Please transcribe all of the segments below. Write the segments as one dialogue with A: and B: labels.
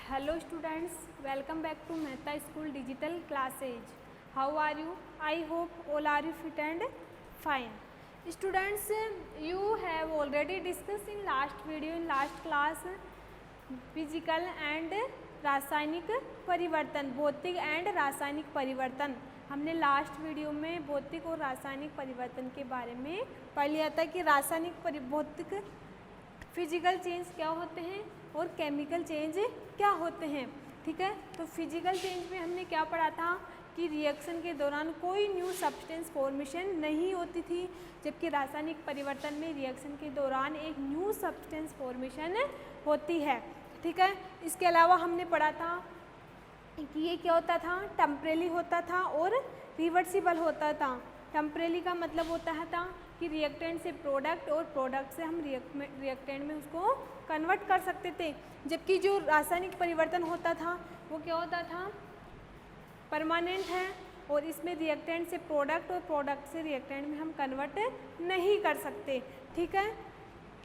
A: Hello students, welcome back to Mehta School Digital Classes. How are you? I hope all are fit and fine. Students, you have already discussed in last video, in last class, physical and रासायनिक परिवर्तन, भौतिक and रासायनिक परिवर्तन. हमने last video में भौतिक और रासायनिक परिवर्तन के बारे में पढ़ लिया था कि रासायनिक भौतिक फिजिकल चेंज क्या होते हैं और केमिकल चेंज क्या होते हैं. ठीक है, तो फिजिकल चेंज में हमने क्या पढ़ा था कि रिएक्शन के दौरान कोई न्यू सब्सटेंस फॉर्मेशन नहीं होती थी, जबकि रासायनिक परिवर्तन में रिएक्शन के दौरान एक न्यू सब्सटेंस फॉर्मेशन होती है. ठीक है, इसके अलावा हमने पढ़ा था कि ये क्या होता था, टेम्परेरी होता था और रिवर्सिबल होता था. टेम्परेरी का मतलब होता था कि रिएक्टेंट से प्रोडक्ट और प्रोडक्ट से हम रिएक्टेंट में उसको कन्वर्ट कर सकते थे, जबकि जो रासायनिक परिवर्तन होता था वो क्या होता था, परमानेंट है और इसमें रिएक्टेंट से प्रोडक्ट और प्रोडक्ट से रिएक्टेंट में हम कन्वर्ट नहीं कर सकते. ठीक है,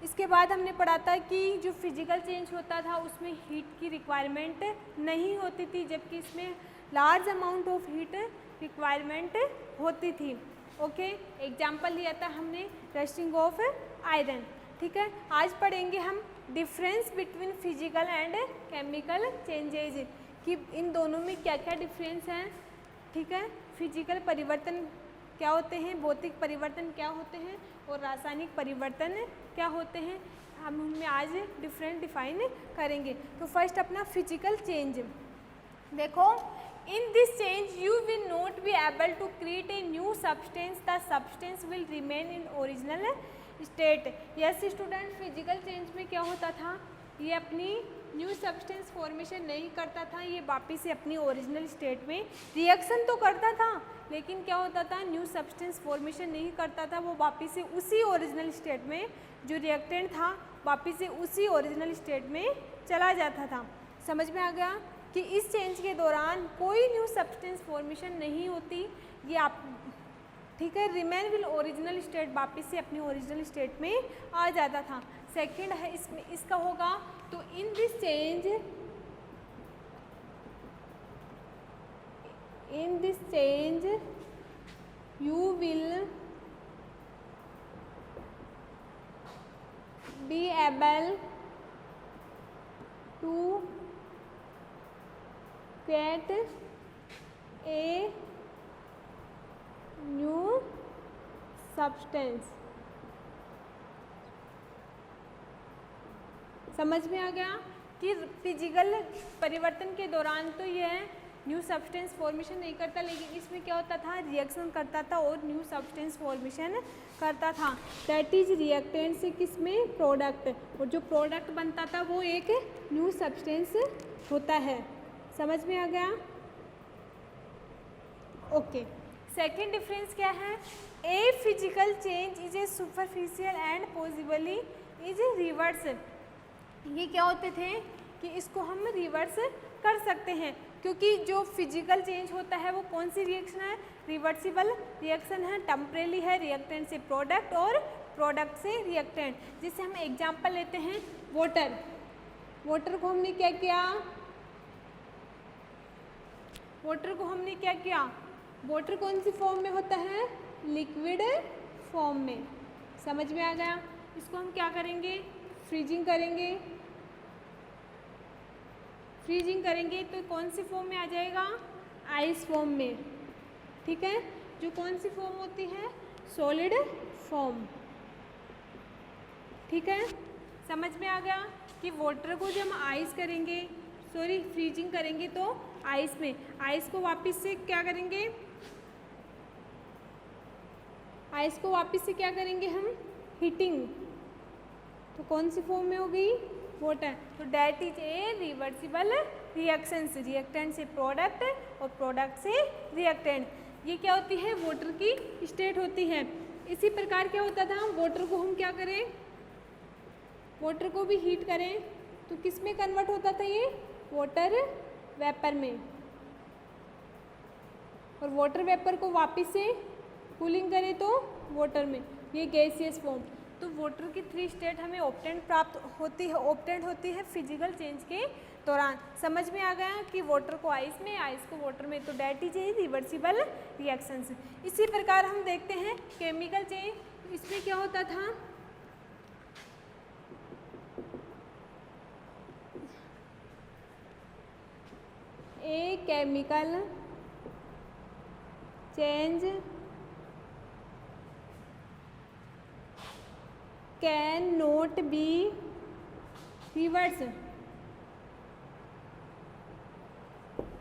A: इसके बाद हमने पढ़ा था कि जो फिजिकल चेंज होता था उसमें हीट की रिक्वायरमेंट नहीं होती थी, जबकि इसमें large amount of heat requirement होती थी. ओके, एग्जाम्पल लिया था हमने रस्टिंग ऑफ आयरन. ठीक है, आज पढ़ेंगे हम difference between physical and chemical changes, कि इन दोनों में क्या क्या डिफरेंस है. ठीक है, फिजिकल परिवर्तन क्या होते हैं, भौतिक परिवर्तन क्या होते हैं और रासायनिक परिवर्तन क्या होते हैं, हम उनमें आज डिफाइन करेंगे. तो फर्स्ट अपना फिजिकल चेंज देखो. In this change you will not be able to create a new substance, the substance will remain in original state. Yes student, physical change में क्या होता था, ये अपनी न्यू सब्सटेंस फॉर्मेशन नहीं करता था, ये वापिस से अपनी ओरिजिनल स्टेट में रिएक्शन तो करता था, लेकिन क्या होता था, न्यू सब्सटेंस फॉर्मेशन नहीं करता था, वो वापिस से उसी ओरिजिनल स्टेट में जो रिएक्टेंट था वापिस से उसी ओरिजिनल स्टेट में चला जाता था. समझ में आ गया कि इस चेंज के दौरान कोई न्यू सब्सटेंस फॉर्मेशन नहीं होती, ये आप ठीक है, रिमेन विल ओरिजिनल स्टेट, वापिस से अपनी ओरिजिनल स्टेट में आ जाता था. सेकंड है इसमें इसका होगा, तो in this change you will be able to get a new substance. समझ में आ गया कि फिजिकल परिवर्तन के दौरान तो यह न्यू सब्सटेंस फॉर्मेशन नहीं करता, लेकिन इसमें क्या होता था, रिएक्शन करता था और न्यू सब्सटेंस फॉर्मेशन करता था. दैट इज रिएक्टेंट से किसमें, प्रोडक्ट, और जो प्रोडक्ट बनता था वो एक न्यू सब्सटेंस होता है. समझ में आ गया. ओके, सेकेंड डिफरेंस क्या है, a physical change is a superficial and possibly is reverse. ये क्या होते थे कि इसको हम रिवर्स कर सकते हैं, क्योंकि जो फिजिकल चेंज होता है वो कौन सी रिएक्शन है, रिवर्सिबल रिएक्शन है, टेम्परेरी है, रिएक्टेंट से प्रोडक्ट और प्रोडक्ट से रिएक्टेंट. जिससे हम एग्जाम्पल लेते हैं वाटर. वाटर को हमने क्या किया, वाटर कौन सी फॉर्म में होता है, लिक्विड फॉर्म में. समझ में आ गया. इसको हम क्या करेंगे, फ्रीजिंग करेंगे तो कौन सी फॉर्म में आ जाएगा, आइस फॉर्म में. ठीक है, जो कौन सी फॉर्म होती है, सॉलिड फॉर्म. ठीक है, समझ में आ गया कि वाटर को जब हम आइस करेंगे, फ्रीजिंग करेंगे तो आइस में, आइस को वापस से क्या करेंगे, हम हीटिंग, तो कौन सी फॉर्म में हो गई, वाटर. तो that is a reversible reaction, reactant से प्रोडक्ट और प्रोडक्ट से रिएक्टेंट. ये क्या होती है, वाटर की स्टेट होती है. इसी प्रकार क्या होता था, वाटर को हम क्या करें, वाटर को भी हीट करें तो किस में कन्वर्ट होता था, ये वाटर वेपर में, और वाटर वेपर को वापस से कूलिंग करें तो वाटर में, ये गैसियस फॉर्म. तो वाटर की 3 स्टेट हमें ऑब्टेंड प्राप्त होती है, ऑब्टेंड होती है फिजिकल चेंज के दौरान। समझ में आ गया कि वाटर को आइस में, आइस को वाटर में, तो that is a reversible reactions. इसी प्रकार हम देखते हैं केमिकल चेंज। इसमें क्या होता था, a chemical change can not be reverse.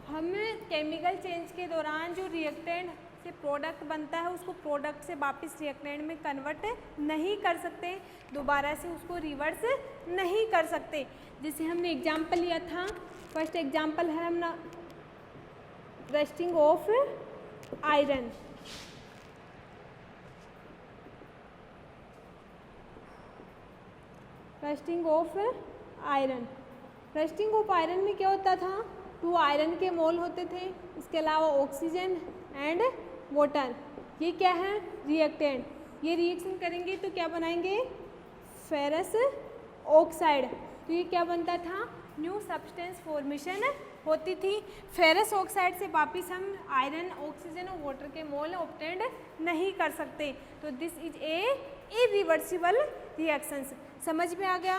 A: हम केमिकल चेंज के दौरान जो रिएक्टेंट से प्रोडक्ट बनता है उसको प्रोडक्ट से वापस रिएक्टेंट में कन्वर्ट नहीं कर सकते, दोबारा से उसको रिवर्स नहीं कर सकते। जैसे हमने एग्जांपल लिया था, फर्स्ट एग्जांपल है अपना rusting of iron. Rusting of iron, rusting of iron में क्या होता था, 2 आयरन के मोल होते थे, इसके अलावा ऑक्सीजन एंड वाटर। ये क्या है, रिएक्टेंट। ये रिएक्शन करेंगे तो क्या बनाएंगे, फेरस ऑक्साइड। तो ये क्या बनता था, न्यू सब्सटेंस फॉर्मेशन होती थी। फेरस ऑक्साइड से वापिस हम आयरन, ऑक्सीजन और वाटर के मोल ऑब्टेंड नहीं कर सकते। तो this is A irreversible reactions. समझ में आ गया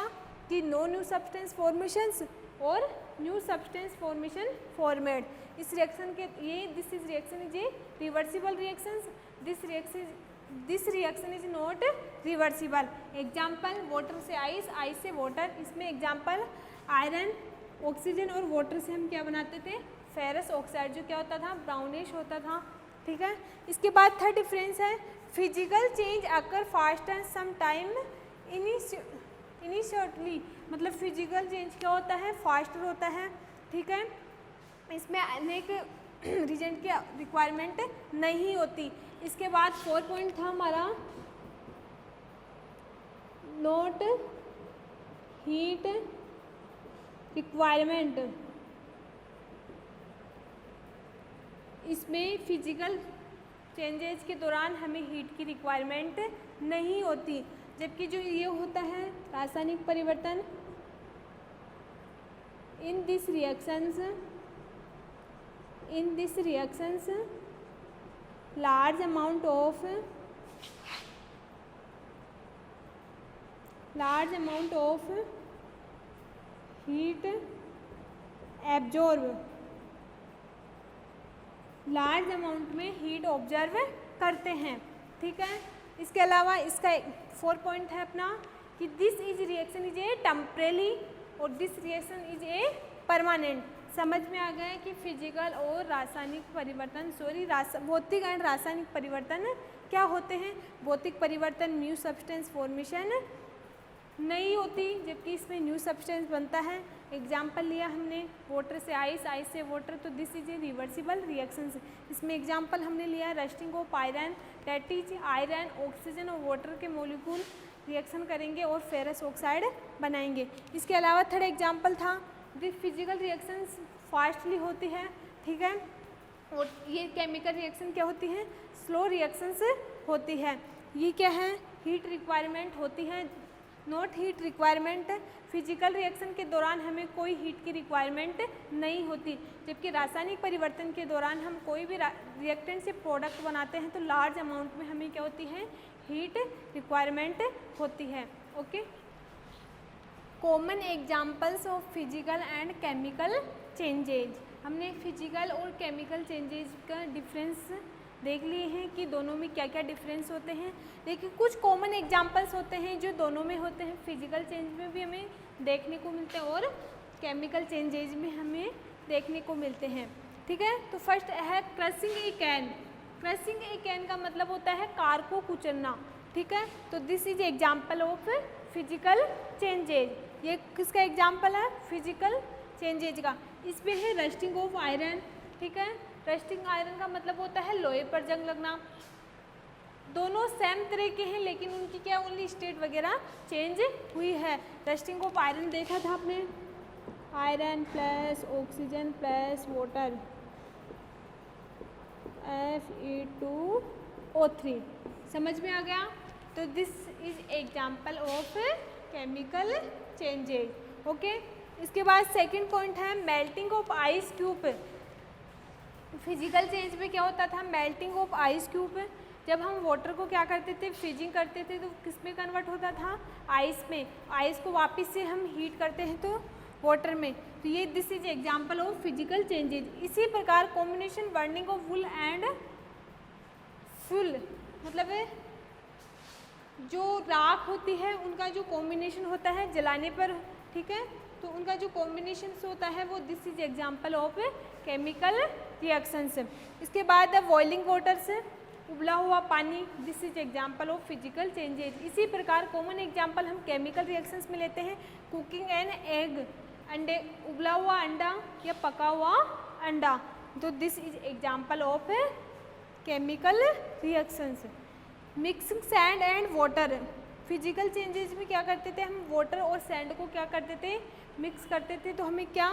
A: कि नो न्यू सब्सटेंस फॉर्मेशंस और न्यू सब्सटेंस फॉर्मेशन फॉर्मेट। इस रिएक्शन के ये this is reaction is a reversible reactions. This reaction is not reversible. Example water से आइस, आइस से वाटर। इसमें एग्जाम्पल आयरन, ऑक्सीजन और वाटर से हम क्या बनाते थे, फेरस ऑक्साइड, जो क्या होता था, ब्राउनिश होता था। ठीक है। इसके बाद थर्ड डिफरेंस है physical change occur fast and some time initially. मतलब फिजिकल चेंज क्या होता है, फास्टर होता है। ठीक है। इसमें अनेक रीजेंट की रिक्वायरमेंट नहीं होती। इसके बाद 4 पॉइंट था हमारा नोट हीट रिक्वायरमेंट। इसमें फिजिकल चेंजेस के दौरान हमें हीट की रिक्वायरमेंट नहीं होती, जबकि जो ये होता है रासायनिक परिवर्तन, in this reactions large amount of heat absorb, large amount में हीट ऑब्जर्व करते हैं। ठीक है। इसके अलावा इसका 4 पॉइंट है अपना कि this is reaction is a temporary और this reaction is a permanent. समझ में आ गया कि फिजिकल और रासायनिक परिवर्तन, भौतिक एंड रासायनिक परिवर्तन क्या होते हैं। भौतिक परिवर्तन न्यू सब्सटेंस फॉर्मेशन नहीं होती, जबकि इसमें न्यू सब्सटेंस बनता है। एग्जाम्पल लिया हमने वाटर से आइस, आइस से वाटर, तो this is a reversible reactions. इसमें एग्जाम्पल हमने लिया rusting of iron, that is iron, oxygen और वाटर के मोलिक्यूल रिएक्शन करेंगे और फेरस ऑक्साइड बनाएंगे। इसके अलावा थर्ड एग्जाम्पल था दिस फिजिकल रिएक्शंस फास्टली होती है। ठीक है। और ये केमिकल रिएक्शन क्या होती है, स्लो रिएक्शंस होती है। ये क्या है, हीट रिक्वायरमेंट होती है, not heat requirement. Physical reaction के दौरान हमें कोई हीट की रिक्वायरमेंट नहीं होती, जबकि रासायनिक परिवर्तन के दौरान हम कोई भी रिएक्टेंट से प्रोडक्ट बनाते हैं तो लार्ज अमाउंट में हमें क्या होती है, हीट रिक्वायरमेंट होती है। Okay. Common examples of physical and chemical changes. हमने फिजिकल और केमिकल चेंजेज का डिफरेंस देख लिए हैं कि दोनों में क्या क्या डिफरेंस होते हैं। लेकिन कुछ कॉमन एग्जांपल्स होते हैं जो दोनों में होते हैं, फिजिकल चेंज में भी हमें देखने को मिलते हैं और केमिकल चेंजेज में हमें देखने को मिलते हैं। ठीक है। तो फर्स्ट है crushing A can. Crushing A can का मतलब होता है कार को कुचलना। ठीक है। तो this is example of physical changes. ये किसका एग्जाम्पल है, फिजिकल चेंजेज का। इसमें है रस्टिंग ऑफ आयरन। ठीक है। रस्टिंग आयरन का मतलब होता है लोहे पर जंग लगना। दोनों सेम तरह के हैं लेकिन उनकी क्या ओनली स्टेट वगैरह चेंज हुई है। रस्टिंग ऑफ आयरन देखा था आपने, iron plus oxygen plus water Fe2O3। समझ में आ गया। तो this is example of chemical changes. Okay. इसके बाद सेकंड पॉइंट है melting of ice cube. Physical change में क्या होता था, मेल्टिंग ऑफ आइस क्यूब। जब हम वाटर को क्या करते थे, फ्रीजिंग करते थे, तो किस में कन्वर्ट होता था, आइस में। आइस को वापस से हम हीट करते हैं तो वाटर में। तो ये this is example of physical changes. इसी प्रकार combination burning of wool and fuel, मतलब जो राख होती है उनका जो कॉम्बिनेशन होता है जलाने पर, ठीक है, तो उनका जो कॉम्बिनेशन होता है वो this is example of chemical reactions. इसके बाद बॉइलिंग वाटर से उबला हुआ पानी, this is example of physical changes. इसी प्रकार कॉमन एग्जांपल हम केमिकल रिएक्शंस में लेते हैं, कुकिंग एन एग, अंडे, उबला हुआ अंडा या पका हुआ अंडा, तो this is example of chemical reactions. Mixing sand and water, physical changes में क्या करते थे हम, वाटर और सैंड को क्या करते थे, मिक्स करते थे, तो हमें क्या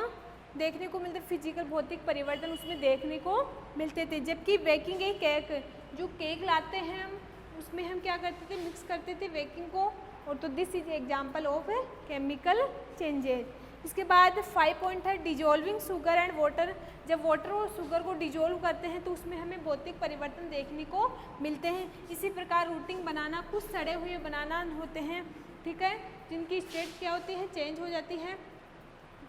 A: देखने को मिलते, फिजिकल भौतिक परिवर्तन उसमें देखने को मिलते थे। जबकि बेकिंग ए केक, जो केक लाते हैं हम उसमें हम क्या करते थे, मिक्स करते थे बेकिंग को, और तो this is example of chemical changes. इसके बाद 5 पॉइंट है डिजोल्विंग शुगर एंड वाटर। जब वाटर और शुगर को डिजोल्व करते हैं तो उसमें हमें भौतिक परिवर्तन देखने को मिलते हैं। इसी प्रकार रूटिंग बनाना, कुछ सड़े हुए बनाना होते हैं, ठीक है, जिनकी स्टेट क्या होती है, चेंज हो जाती है,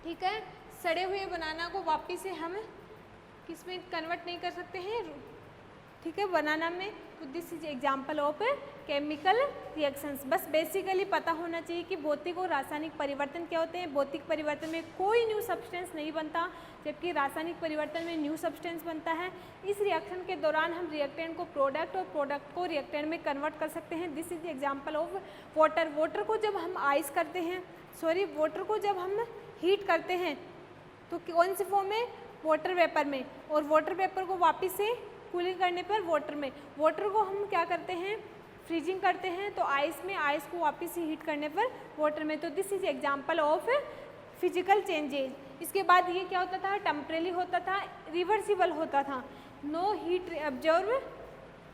A: ठीक है। सड़े हुए बनाना को वापस से हम किस में कन्वर्ट नहीं कर सकते हैं, ठीक है, बनाना में, तो this is example of chemical reactions. बस बेसिकली पता होना चाहिए कि भौतिक और रासायनिक परिवर्तन क्या होते हैं। भौतिक परिवर्तन में कोई न्यू सब्सटेंस नहीं बनता, जबकि रासायनिक परिवर्तन में न्यू सब्सटेंस बनता है। इस रिएक्शन के दौरान हम रिएक्टेंट को प्रोडक्ट और प्रोडक्ट को रिएक्टेंट में कन्वर्ट कर सकते हैं। This is example of water. Water को जब हम आइस करते हैं, वाटर को जब हम हीट करते हैं तो कौन से फॉर्म में, वाटर वेपर में, और वाटर वेपर को वापस से कूलिंग करने पर वाटर में। वाटर को हम क्या करते हैं, फ्रीजिंग करते हैं, तो आइस में, आइस को वापस से हीट करने पर वाटर में। तो this is example of physical changes. इसके बाद ये क्या होता था, टेम्परेरी होता था, रिवर्सिबल होता था, नो हीट ऑब्जर्व,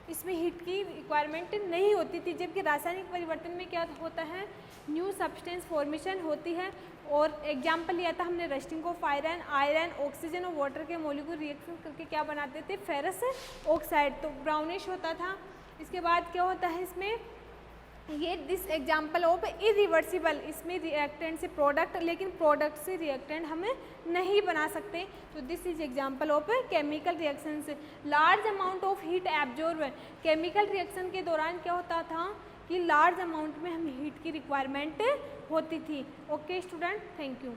A: इसमें हीट की रिक्वायरमेंट नहीं होती थी। जबकि रासायनिक परिवर्तन में क्या होता है, न्यू सब्सटेंस फॉर्मेशन होती है। और एग्जाम्पल लिया था हमने rusting of iron, iron oxygen और वाटर के मॉलिक्यूल रिएक्शन करके क्या बनाते थे, फेरस ऑक्साइड, तो ब्राउनिश होता था। इसके बाद क्या होता है इसमें, ये दिस एग्जांपल ऑफ इरिवर्सिबल, इसमें रिएक्टेंट से प्रोडक्ट, लेकिन प्रोडक्ट से रिएक्टेंट हमें नहीं बना सकते, तो this is example of chemical reactions. Large amount of heat absorb, chemical reaction के दौरान क्या होता था कि लार्ज अमाउंट में हमें हीट की रिक्वायरमेंट होती थी। Okay student, thank you.